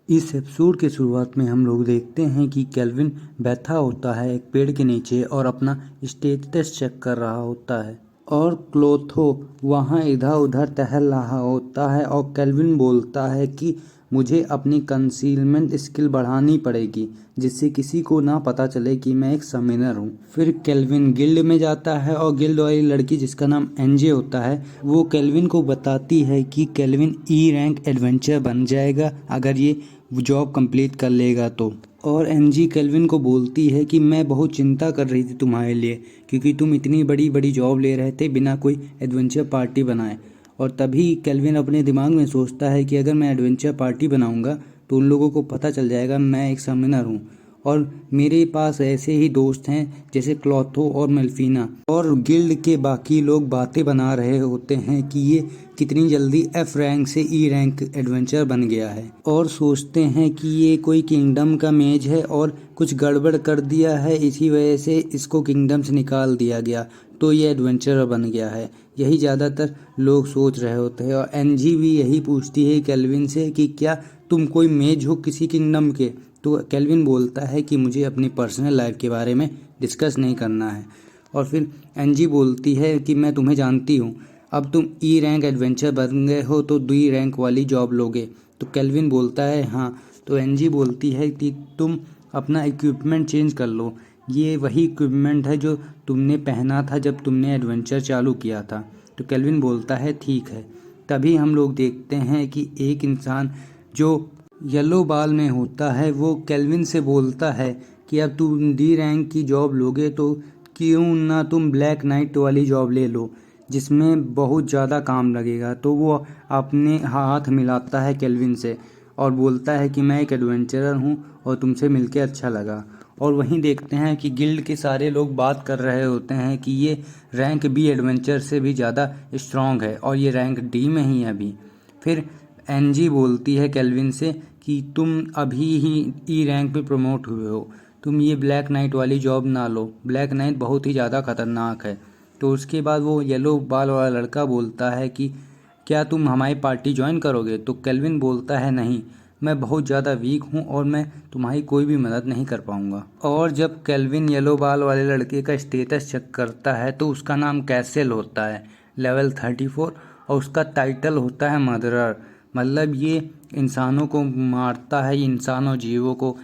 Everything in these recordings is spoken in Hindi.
इस एपिसोड के शुरुआत में हम लोग देखते हैं कि केल्विन बैठा होता है एक पेड़ के नीचे और अपना स्टेटस चेक कर रहा होता है और क्लोथो वहाँ इधर उधर टहल रहा होता है और केल्विन बोलता है कि मुझे अपनी कंसीलमेंट स्किल बढ़ानी पड़ेगी जिससे किसी को ना पता चले कि मैं एक समनर हूँ। फिर केल्विन गिल्ड में जाता है और गिल्ड वाली लड़की जिसका नाम एनजे होता है वो केल्विन को बताती है कि केल्विन ई रैंक एडवेंचर बन जाएगा अगर ये जॉब कंप्लीट कर लेगा तो। और एनजी केल्विन को बोलती है कि मैं बहुत चिंता कर रही थी तुम्हारे लिए क्योंकि तुम इतनी बड़ी बड़ी जॉब ले रहे थे बिना कोई एडवेंचर पार्टी बनाए। और तभी केल्विन अपने दिमाग में सोचता है कि अगर मैं एडवेंचर पार्टी बनाऊंगा तो उन लोगों को पता चल जाएगा मैं एक समनर हूँ और मेरे पास ऐसे ही दोस्त हैं जैसे क्लॉथो और मेल्फिना। और गिल्ड के बाकी लोग बातें बना रहे होते हैं कि ये कितनी जल्दी एफ रैंक से ई रैंक एडवेंचर बन गया है और सोचते हैं कि ये कोई किंगडम का मेज है और कुछ गड़बड़ कर दिया है, इसी वजह से इसको किंगडम से निकाल दिया गया तो ये एडवेंचर बन गया है। यही ज़्यादातर लोग सोच रहे होते हैं और एनजी भी यही पूछती है केल्विन से कि क्या तुम कोई मेज हो किसी किंगडम के। तो केल्विन बोलता है कि मुझे अपनी पर्सनल लाइफ के बारे में डिस्कस नहीं करना है। और फिर एनजी बोलती है कि मैं तुम्हें जानती हूँ, अब तुम ई रैंक एडवेंचर बन गए हो तो डी रैंक वाली जॉब लोगे। तो केल्विन बोलता है हाँ। तो एनजी बोलती है कि तुम अपना इक्विपमेंट चेंज कर लो, ये वही इक्विपमेंट है जो तुमने पहना था जब तुमने एडवेंचर चालू किया था। तो केल्विन बोलता है ठीक है। तभी हम लोग देखते हैं कि एक इंसान जो येलो बाल में होता है वो केल्विन से बोलता है कि अब तुम डी रैंक की जॉब लोगे तो क्यों ना तुम ब्लैक नाइट वाली जॉब ले लो जिसमें बहुत ज़्यादा काम लगेगा। तो वो अपने हाथ मिलाता है केल्विन से और बोलता है कि मैं एक एडवेंचरर हूँ और तुमसे मिलके अच्छा लगा। और वहीं देखते हैं कि गिल्ड के सारे लोग बात कर रहे होते हैं कि ये रैंक बी एडवेंचर से भी ज़्यादा स्ट्रॉन्ग है और ये रैंक डी में ही है अभी। फिर एनजी बोलती है केल्विन से कि तुम अभी ही ई रैंक पे प्रमोट हुए हो, तुम ये ब्लैक नाइट वाली जॉब ना लो, ब्लैक नाइट बहुत ही ज़्यादा खतरनाक है। तो उसके बाद वो येलो बाल वाला लड़का बोलता है कि क्या तुम हमारी पार्टी ज्वाइन करोगे। तो केल्विन बोलता है नहीं, मैं बहुत ज़्यादा वीक हूँ और मैं तुम्हारी कोई भी मदद नहीं कर पाऊँगा। और जब केल्विन येलो बाल वाले लड़के का स्टेटस चेक करता है तो उसका नाम कैसल होता है, लेवल 34, और उसका टाइटल होता है मर्डरर। मतलब ये इंसानों को मारता है, इंसान और जीवों को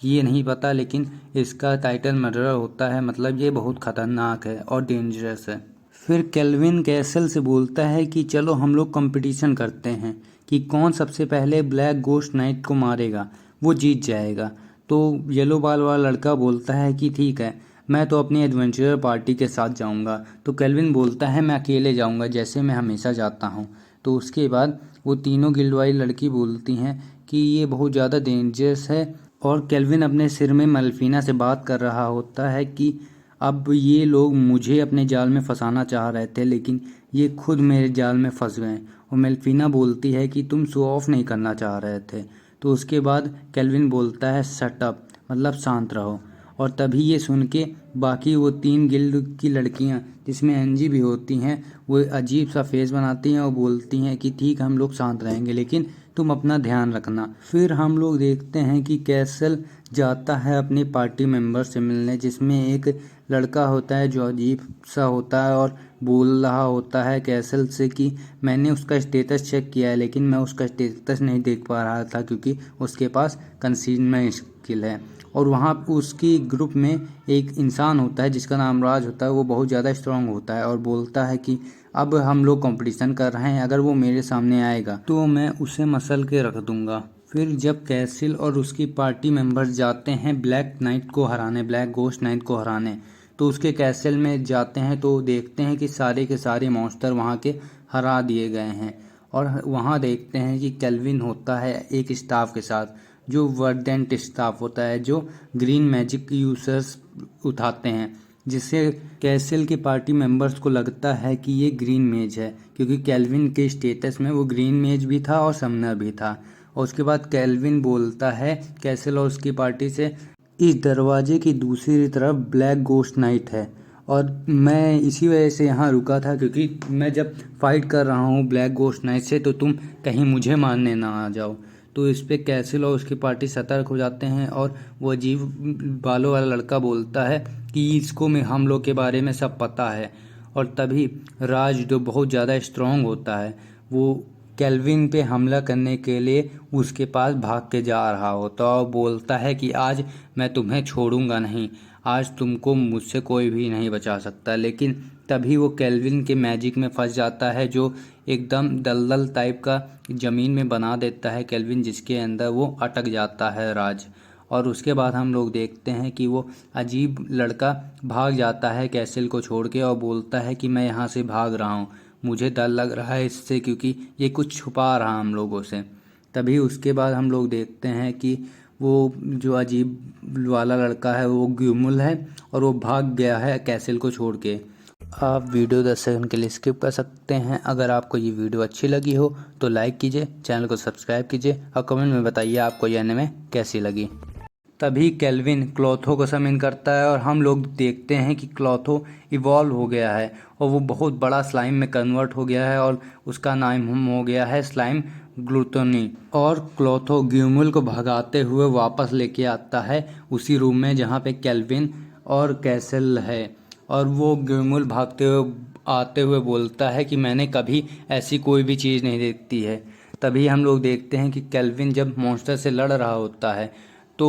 ये नहीं पता, लेकिन इसका टाइटल मर्डरर होता है। मतलब ये बहुत ख़तरनाक है और डेंजरस है। फिर केल्विन कैसल से बोलता है कि चलो हम लोग कंपटीशन करते हैं कि कौन सबसे पहले ब्लैक गोस्ट नाइट को मारेगा, वो जीत जाएगा। तो येलो बाल वाला लड़का बोलता है कि ठीक है, मैं तो अपनी एडवेंचरर पार्टी के साथ जाऊंगा। तो केल्विन बोलता है मैं अकेले जाऊंगा जैसे मैं हमेशा जाता हूं। तो उसके बाद वो तीनों गिल्ड वाली लड़की बोलती हैं कि ये बहुत ज़्यादा डेंजरस है। और केल्विन अपने सिर में मल्फीना से बात कर रहा होता है कि अब ये लोग मुझे अपने जाल में फंसाना चाह रहे थे लेकिन ये खुद मेरे जाल में फंस गए। और मेल्फिना बोलती है कि तुम शो ऑफ नहीं करना चाह रहे थे। तो उसके बाद केल्विन बोलता है शट अप, मतलब शांत रहो। और तभी ये सुन के बाकी वो तीन गिल्ड की लड़कियां जिसमें एनजी भी होती हैं वो अजीब सा फेस बनाती हैं और बोलती हैं कि ठीक हम लोग शांत रहेंगे लेकिन तुम अपना ध्यान रखना। फिर हम लोग देखते हैं कि कैसल जाता है अपनी पार्टी मेंबर से मिलने जिसमें एक लड़का होता है जो अजीब सा होता है और बोल रहा होता है कैसल से कि मैंने उसका स्टेटस चेक किया है लेकिन मैं उसका स्टेटस नहीं देख पा रहा था क्योंकि उसके पास कंसीलमेंट स्किल है। और वहाँ उसकी ग्रुप में एक इंसान होता है जिसका नाम राज होता है, वो बहुत ज़्यादा स्ट्रांग होता है और बोलता है कि अब हम लोग कंपटीशन कर रहे हैं, अगर वो मेरे सामने आएगा तो मैं उसे मसल के रख दूंगा। फिर जब कैसिल और उसकी पार्टी मेंबर्स जाते हैं ब्लैक नाइट को हराने, ब्लैक गोस्ट नाइट को हराने, तो उसके कैसल में जाते हैं तो देखते हैं कि सारे के सारे मॉन्स्टर वहाँ के हरा दिए गए हैं। और वहाँ देखते हैं कि केल्विन होता है एक स्टाफ के साथ जो वर्डेंट स्टाफ होता है जो ग्रीन मैजिक यूजर्स उठाते हैं, जिससे कैसल के पार्टी मेंबर्स को लगता है कि ये ग्रीन मेज है क्योंकि केल्विन के स्टेटस में वो ग्रीन मेज भी था और समनर भी था। और उसके बाद केल्विन बोलता है कैसल और उसकी पार्टी से इस दरवाजे की दूसरी तरफ ब्लैक गोस्ट नाइट है और मैं इसी वजह से यहाँ रुका था क्योंकि मैं जब फाइट कर रहा हूँ ब्लैक गोस्ट नाइट से तो तुम कहीं मुझे मारने ना आ जाओ। तो इस पे कैसल और उसकी पार्टी सतर्क हो जाते हैं और वो अजीब बालों वाला लड़का बोलता है कि इसको में हम लोग के बारे में सब पता है। और तभी राज जो बहुत ज़्यादा स्ट्रांग होता है वो केल्विन पे हमला करने के लिए उसके पास भाग के जा रहा होता है और बोलता है कि आज मैं तुम्हें छोड़ूंगा नहीं, आज तुमको मुझसे कोई भी नहीं बचा सकता। लेकिन तभी वो केल्विन के मैजिक में फंस जाता है जो एकदम दलदल टाइप का ज़मीन में बना देता है केल्विन, जिसके अंदर वो अटक जाता है राज। और उसके बाद हम लोग देखते हैं कि वो अजीब लड़का भाग जाता है कैसल को छोड़ के और बोलता है कि मैं यहाँ से भाग रहा हूँ, मुझे डर लग रहा है इससे क्योंकि ये कुछ छुपा रहा हम लोगों से। तभी उसके बाद हम लोग देखते हैं कि वो जो अजीब वाला लड़का है वो ग्यूमुल है और वो भाग गया है कैसल को छोड़ के। आप वीडियो 10 सेकंड के लिए स्किप कर सकते हैं। अगर आपको ये वीडियो अच्छी लगी हो तो लाइक कीजिए, चैनल को सब्सक्राइब कीजिए और कमेंट में बताइए आपको ये एनिमे कैसी लगी। तभी केल्विन क्लॉथो को समन करता है और हम लोग देखते हैं कि क्लॉथो इवॉल्व हो गया है और वो बहुत बड़ा स्लाइम में कन्वर्ट हो गया है और उसका नाम हो गया है स्लाइम ग्लूटोनी। और क्लॉथो ग्यूमुल को भगाते हुए वापस लेके आता है उसी रूम में जहाँ पे केल्विन और कैसल है। और वो ग्यूमुल भागते हुए आते हुए बोलता है कि मैंने कभी ऐसी कोई भी चीज़ नहीं देखती है। तभी हम लोग देखते हैं कि केल्विन जब मॉन्स्टर से लड़ रहा होता है तो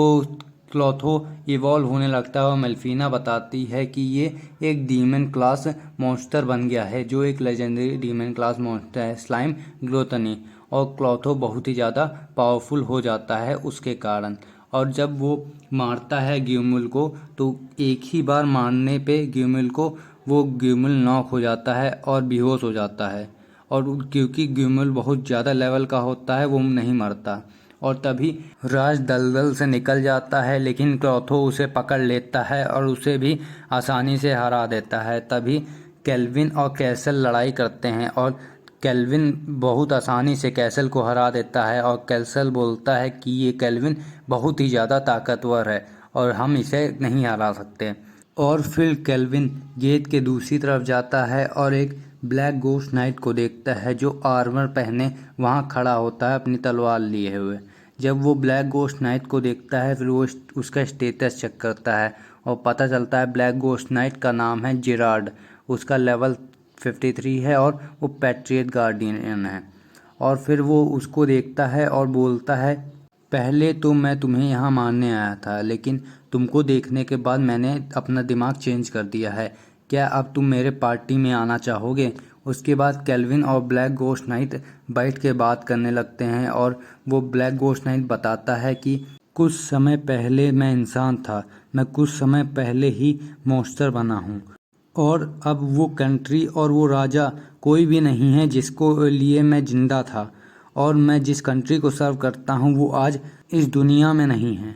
क्लॉथो इवॉल्व होने लगता है और मेल्फिना बताती है कि ये एक डीमन क्लास मॉन्स्टर बन गया है जो एक लेजेंडरी डीमन क्लास मॉन्स्टर है स्लाइम ग्लूटनी। और क्लॉथो बहुत ही ज़्यादा पावरफुल हो जाता है उसके कारण। और जब वो मारता है ग्यूमुल को तो एक ही बार मारने पे ग्यूमुल को वो ग्यूमुल नॉक हो जाता है और बेहोश हो जाता है। और क्योंकि ग्यूमुल बहुत ज़्यादा लेवल का होता है वो नहीं मरता। और तभी राज दलदल से निकल जाता है लेकिन क्लॉथो उसे पकड़ लेता है और उसे भी आसानी से हरा देता है। तभी केल्विन और कैसल लड़ाई करते हैं और केल्विन बहुत आसानी से कैसल को हरा देता है और कैसल बोलता है कि ये केल्विन बहुत ही ज़्यादा ताकतवर है और हम इसे नहीं हरा सकते। और फिर केल्विन गेट के दूसरी तरफ जाता है और एक ब्लैक गोस्ट नाइट को देखता है जो आर्मर पहने वहाँ खड़ा होता है अपनी तलवार लिए हुए। जब वो ब्लैक गोस्ट नाइट को देखता है फिर वो उसका स्टेटस चेक करता है और पता चलता है ब्लैक गोस्ट नाइट का नाम है जेरार्ड, उसका लेवल 53 है और वो पैट्रियट गार्डियन है। और फिर वो उसको देखता है और बोलता है पहले तो मैं तुम्हें यहाँ मारने आया था लेकिन तुमको देखने के बाद मैंने अपना दिमाग चेंज कर दिया है, क्या अब तुम मेरे पार्टी में आना चाहोगे। उसके बाद केल्विन और ब्लैक गोस्ट नाइट बैठ के बात करने लगते हैं और वो ब्लैक गोस्ट नाइट बताता है कि कुछ समय पहले मैं इंसान था, मैं कुछ समय पहले ही मॉन्स्टर बना हूँ और अब वो कंट्री और वो राजा कोई भी नहीं है जिसको लिए मैं जिंदा था और मैं जिस कंट्री को सर्व करता हूँ वो आज इस दुनिया में नहीं है।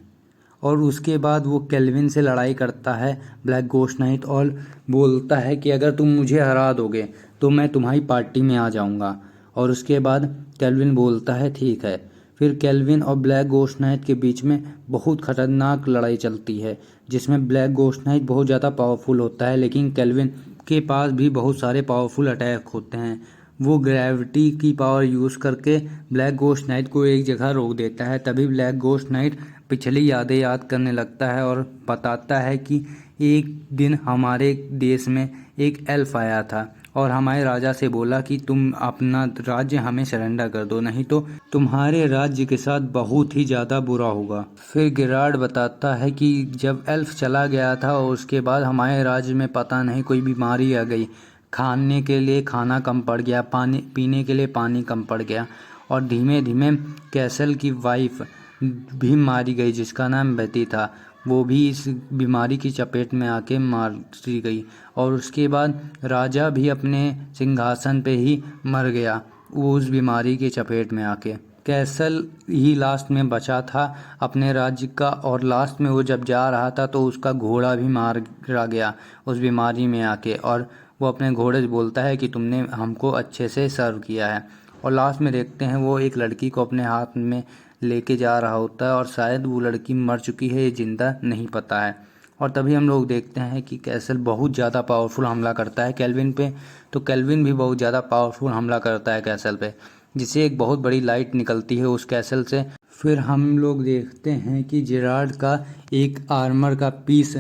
और उसके बाद वो केल्विन से लड़ाई करता है ब्लैक गोस्ट नाइट और बोलता है कि अगर तुम मुझे हरा दोगे तो मैं तुम्हारी पार्टी में आ जाऊंगा। और उसके बाद केल्विन बोलता है ठीक है। फिर केल्विन और ब्लैक गोस्ट नाइट के बीच में बहुत खतरनाक लड़ाई चलती है जिसमें ब्लैक गोस्ट नाइट बहुत ज़्यादा पावरफुल होता है लेकिन केल्विन के पास भी बहुत सारे पावरफुल अटैक होते हैं। वो ग्रेविटी की पावर यूज़ करके ब्लैक गोस्ट नाइट को एक जगह रोक देता है। तभी ब्लैक गोस्ट नाइट पिछली यादें याद करने लगता है और बताता है कि एक दिन हमारे देश में एक एल्फ आया था और हमारे राजा से बोला कि तुम अपना राज्य हमें सरेंडर कर दो नहीं तो तुम्हारे राज्य के साथ बहुत ही ज़्यादा बुरा होगा। फिर गिरार्ड बताता है कि जब एल्फ चला गया था और उसके बाद हमारे राज्य में पता नहीं कोई बीमारी आ गई, खाने के लिए खाना कम पड़ गया, पानी पीने के लिए पानी कम पड़ गया और धीमे धीमे कैसल की वाइफ भी मारी गई जिसका नाम बेटी था, वो भी इस बीमारी की चपेट में आके मारी गई। और उसके बाद राजा भी अपने सिंहासन पे ही मर गया वो उस बीमारी की चपेट में आके। कैसल ही लास्ट में बचा था अपने राज्य का और लास्ट में वो जब जा रहा था तो उसका घोड़ा भी मारा गया उस बीमारी में आके। और वो अपने घोड़े से बोलता है कि तुमने हमको अच्छे से सर्व किया है। और लास्ट में देखते हैं वो एक लड़की को अपने हाथ में लेके जा रहा होता है और शायद वो लड़की मर चुकी है ये जिंदा नहीं पता है। और तभी हम लोग देखते हैं कि कैसल बहुत ज़्यादा पावरफुल हमला करता है केल्विन पे, तो केल्विन भी बहुत ज़्यादा पावरफुल हमला करता है कैसल पे, जिससे एक बहुत बड़ी लाइट निकलती है उस कैसल से फिर हम लोग देखते हैं कि जेरार्ड का एक आर्मर का पीस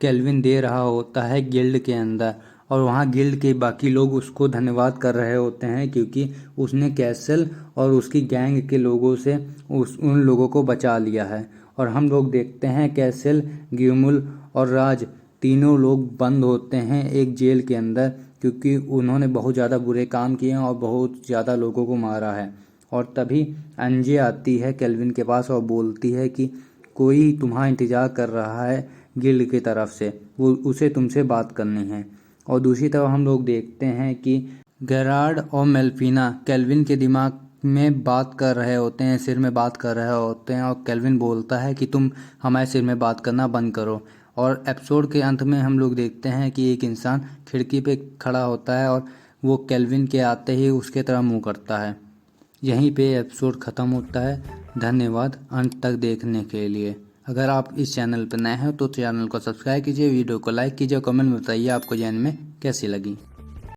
केल्विन दे रहा होता है गिल्ड के अंदर, और वहाँ गिल्ड के बाकी लोग उसको धन्यवाद कर रहे होते हैं क्योंकि उसने कैसल और उसकी गैंग के लोगों से उन लोगों को बचा लिया है। और हम लोग देखते हैं कैसल, ग्यूमुल और राज तीनों लोग बंद होते हैं एक जेल के अंदर क्योंकि उन्होंने बहुत ज़्यादा बुरे काम किए हैं और बहुत ज़्यादा लोगों को मारा है। और तभी अंजे आती है केल्विन के पास और बोलती है कि कोई तुम्हारा इंतज़ार कर रहा है गिल्ड की तरफ से, वो उसे तुमसे बात करनी है। और दूसरी तरफ हम लोग देखते हैं कि गेरार्ड और मेल्फिना केल्विन के दिमाग में बात कर रहे होते हैं, सिर में बात कर रहे होते हैं, और केल्विन बोलता है कि तुम हमारे सिर में बात करना बंद करो। और एपिसोड के अंत में हम लोग देखते हैं कि एक इंसान खिड़की पे खड़ा होता है और वो केल्विन के आते ही उसके तरफ मुँह करता है। यहीं पे एपिसोड ख़त्म होता है। धन्यवाद अंत तक देखने के लिए। अगर आप इस चैनल पर नए हैं तो चैनल को सब्सक्राइब कीजिए, वीडियो को लाइक कीजिए और कमेंट में बताइए आपको जानने में कैसी लगी।